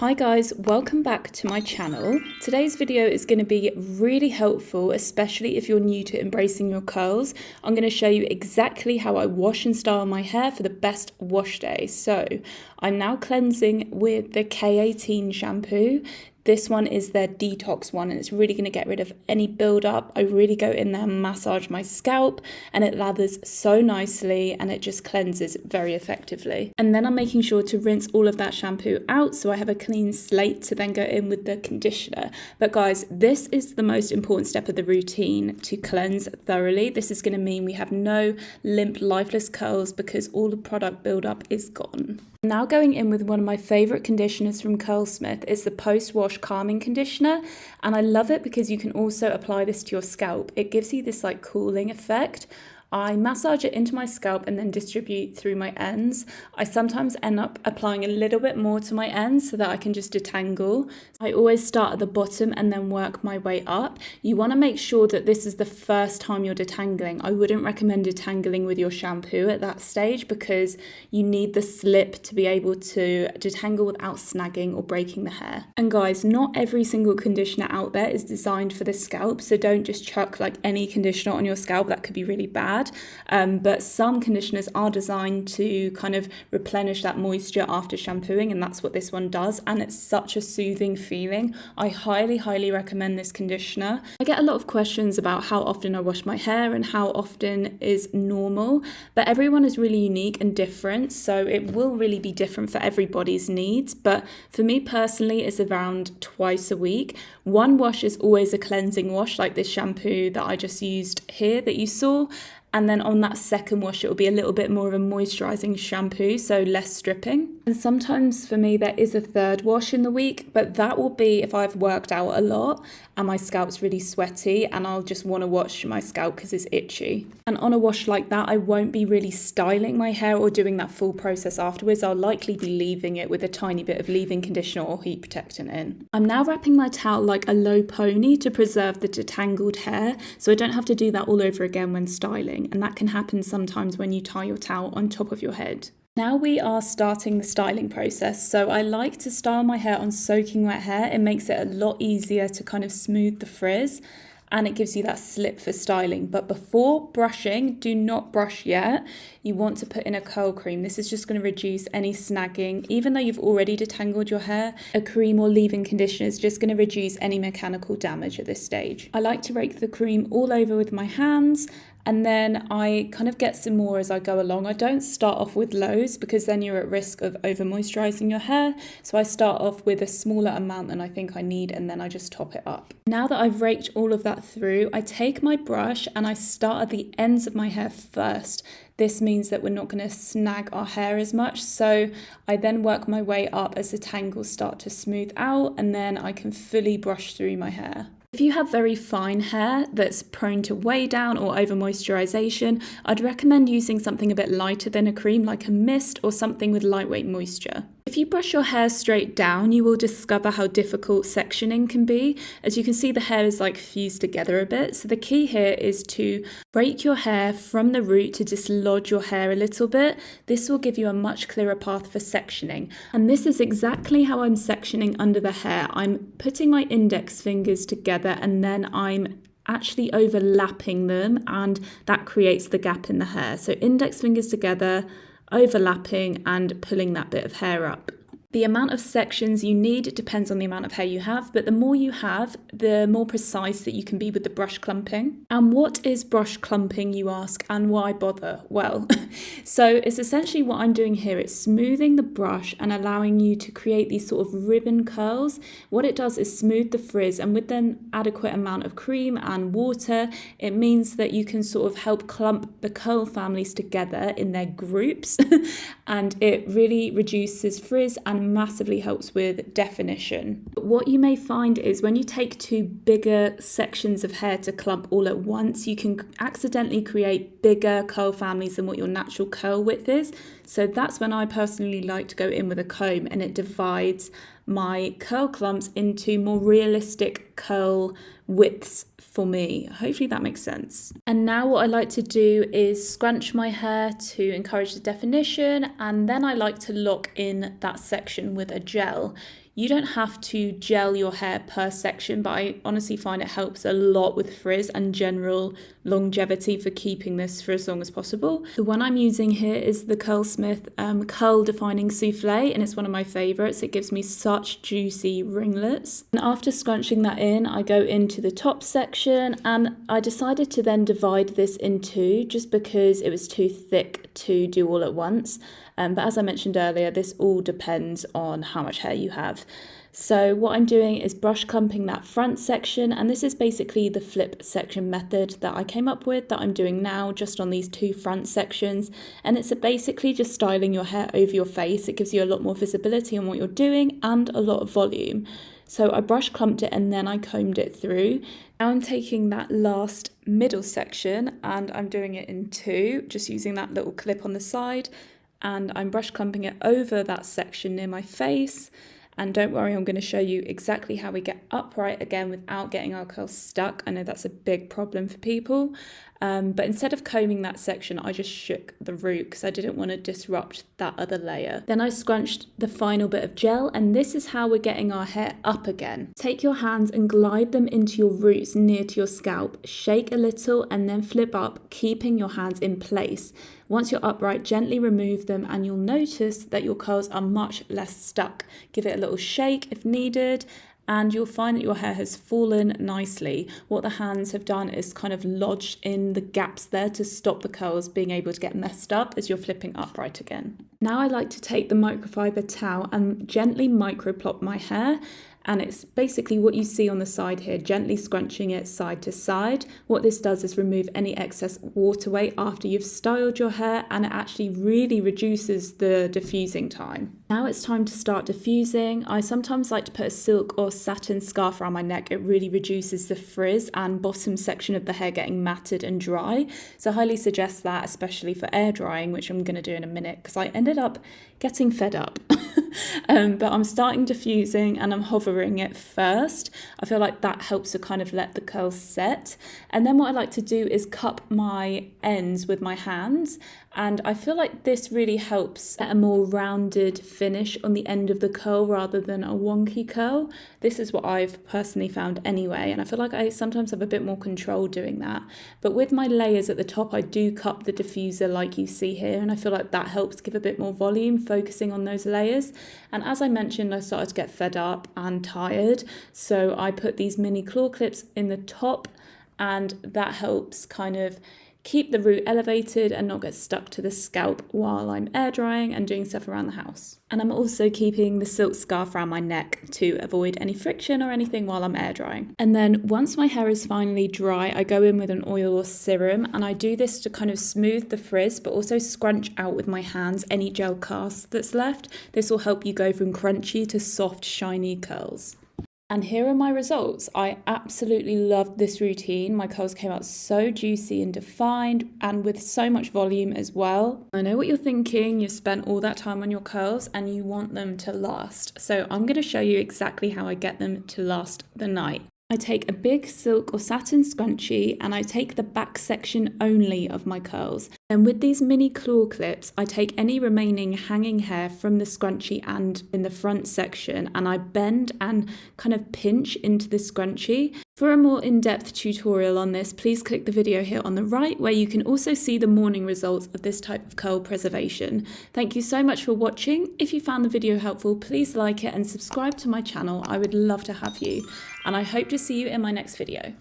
Hi guys, welcome back to my channel. Today's video is going to be really helpful, especially if you're new to embracing your curls. I'm going to show you exactly how I wash and style my hair for the best wash day. So I'm now cleansing with the K18 shampoo. This one is their detox one and it's really going to get rid of any buildup. I really go in there and massage my scalp and it lathers so nicely and it just cleanses very effectively. And then I'm making sure to rinse all of that shampoo out so I have a clean slate to then go in with the conditioner. But guys, this is the most important step of the routine to cleanse thoroughly. This is going to mean we have no limp, lifeless curls because all the product buildup is gone. Now going in with one of my favourite conditioners from Curlsmith is the post-wash calming conditioner, and I love it because you can also apply this to your scalp. It gives you this like cooling effect. I massage it into my scalp and then distribute through my ends. I sometimes end up applying a little bit more to my ends so that I can just detangle. I always start at the bottom and then work my way up. You want to make sure that this is the first time you're detangling. I wouldn't recommend detangling with your shampoo at that stage because you need the slip to be able to detangle without snagging or breaking the hair. And guys, not every single conditioner out there is designed for the scalp, so don't just chuck like any conditioner on your scalp. That could be really bad. But some conditioners are designed to kind of replenish that moisture after shampooing, and that's what this one does, and it's such a soothing feeling. I highly recommend this conditioner. I get a lot of questions about how often I wash my hair and how often is normal, but everyone is really unique and different, so it will really be different for everybody's needs. But for me personally, it's around twice a week. One wash is always a cleansing wash, like this shampoo that I just used here that you saw. And then on that second wash, it will be a little bit more of a moisturising shampoo, so less stripping. And sometimes for me, there is a third wash in the week, but that will be if I've worked out a lot and my scalp's really sweaty and I'll just want to wash my scalp because it's itchy. And on a wash like that, I won't be really styling my hair or doing that full process afterwards. I'll likely be leaving it with a tiny bit of leave-in conditioner or heat protectant in. I'm now wrapping my towel like a low pony to preserve the detangled hair, so I don't have to do that all over again when styling. And that can happen sometimes when you tie your towel on top of your head. Now we are starting the styling process. So I like to style my hair on soaking wet hair. It makes it a lot easier to kind of smooth the frizz and it gives you that slip for styling. But before brushing, do not brush yet. You want to put in a curl cream. This is just going to reduce any snagging. Even though you've already detangled your hair, a cream or leave-in conditioner is just going to reduce any mechanical damage at this stage. I like to rake the cream all over with my hands, and then I kind of get some more as I go along. I don't start off with loads because then you're at risk of over moisturising your hair. So I start off with a smaller amount than I think I need and then I just top it up. Now that I've raked all of that through, I take my brush and I start at the ends of my hair first. This means that we're not going to snag our hair as much. So I then work my way up as the tangles start to smooth out and then I can fully brush through my hair. If you have very fine hair that's prone to weigh down or over moisturization, I'd recommend using something a bit lighter than a cream like a mist or something with lightweight moisture. If you brush your hair straight down, you will discover how difficult sectioning can be. As you can see, the hair is like fused together a bit. So the key here is to break your hair from the root to dislodge your hair a little bit. This will give you a much clearer path for sectioning. And this is exactly how I'm sectioning under the hair. I'm putting my index fingers together and then I'm actually overlapping them, and that creates the gap in the hair. So index fingers together, overlapping and pulling that bit of hair up. The amount of sections you need depends on the amount of hair you have, but the more you have, the more precise that you can be with the brush clumping. And what is brush clumping, you ask, and why bother? Well, so it's essentially what I'm doing here. It's smoothing the brush and allowing you to create these sort of ribbon curls. What it does is smooth the frizz, and with an adequate amount of cream and water, it means that you can sort of help clump the curl families together in their groups, and it really reduces frizz and massively helps with definition. But what you may find is when you take two bigger sections of hair to clump all at once, you can accidentally create bigger curl families than what your natural curl width is. So that's when I personally like to go in with a comb, and it divides my curl clumps into more realistic curl widths for me. Hopefully that makes sense. And now what I like to do is scrunch my hair to encourage the definition, and then I like to lock in that section with a gel. You don't have to gel your hair per section, but I honestly find it helps a lot with frizz and general longevity for keeping this for as long as possible. The one I'm using here is the Curlsmith Curl Defining Souffle, and it's one of my favorites. It gives me such juicy ringlets. And after scrunching that in, I go into the top section, and I decided to then divide this in two just because it was too thick to do all at once. But as I mentioned earlier, this all depends on how much hair you have. So what I'm doing is brush clumping that front section, and this is basically the flip section method that I came up with that I'm doing now just on these two front sections. And it's basically just styling your hair over your face. It gives you a lot more visibility on what you're doing and a lot of volume. So I brush clumped it and then I combed it through. Now I'm taking that last middle section and I'm doing it in two, just using that little clip on the side, and I'm brush clumping it over that section near my face. And don't worry, I'm going to show you exactly how we get upright again without getting our curls stuck. I know that's a big problem for people. But instead of combing that section, I just shook the root because I didn't want to disrupt that other layer. Then I scrunched the final bit of gel, and this is how we're getting our hair up again. Take your hands and glide them into your roots near to your scalp. Shake a little and then flip up, keeping your hands in place. Once you're upright, gently remove them and you'll notice that your curls are much less stuck. Give it a little shake if needed, and you'll find that your hair has fallen nicely. What the hands have done is kind of lodged in the gaps there to stop the curls being able to get messed up as you're flipping upright again. Now I like to take the microfiber towel and gently microplop my hair. And it's basically what you see on the side here, gently scrunching it side to side. What this does is remove any excess water weight after you've styled your hair, and it actually really reduces the diffusing time. Now it's time to start diffusing. I sometimes like to put a silk or satin scarf around my neck. It really reduces the frizz and bottom section of the hair getting matted and dry. So I highly suggest that, especially for air drying, which I'm going to do in a minute because I ended up getting fed up. But I'm starting diffusing and I'm hovering it first. I feel like that helps to kind of let the curls set. And then what I like to do is cup my ends with my hands. And I feel like this really helps get a more rounded finish on the end of the curl rather than a wonky curl. This is what I've personally found anyway, and I feel like I sometimes have a bit more control doing that. But with my layers at the top, I do cup the diffuser like you see here, and I feel like that helps give a bit more volume, focusing on those layers. And as I mentioned, I started to get fed up and tired, so I put these mini claw clips in the top, and that helps kind of keep the root elevated and not get stuck to the scalp while I'm air drying and doing stuff around the house. And I'm also keeping the silk scarf around my neck to avoid any friction or anything while I'm air drying. And then once my hair is finally dry, I go in with an oil or serum, and I do this to kind of smooth the frizz but also scrunch out with my hands any gel cast that's left. This will help you go from crunchy to soft, shiny curls. And here are my results. I absolutely loved this routine. My curls came out so juicy and defined and with so much volume as well. I know what you're thinking. You've spent all that time on your curls and you want them to last. So I'm going to show you exactly how I get them to last the night. I take a big silk or satin scrunchie and I take the back section only of my curls. And with these mini claw clips, I take any remaining hanging hair from the scrunchie and in the front section, and I bend and kind of pinch into the scrunchie. For a more in-depth tutorial on this, please click the video here on the right, where you can also see the morning results of this type of curl preservation. Thank you so much for watching. If you found the video helpful, please like it and subscribe to my channel. I would love to have you. And I hope to see you in my next video.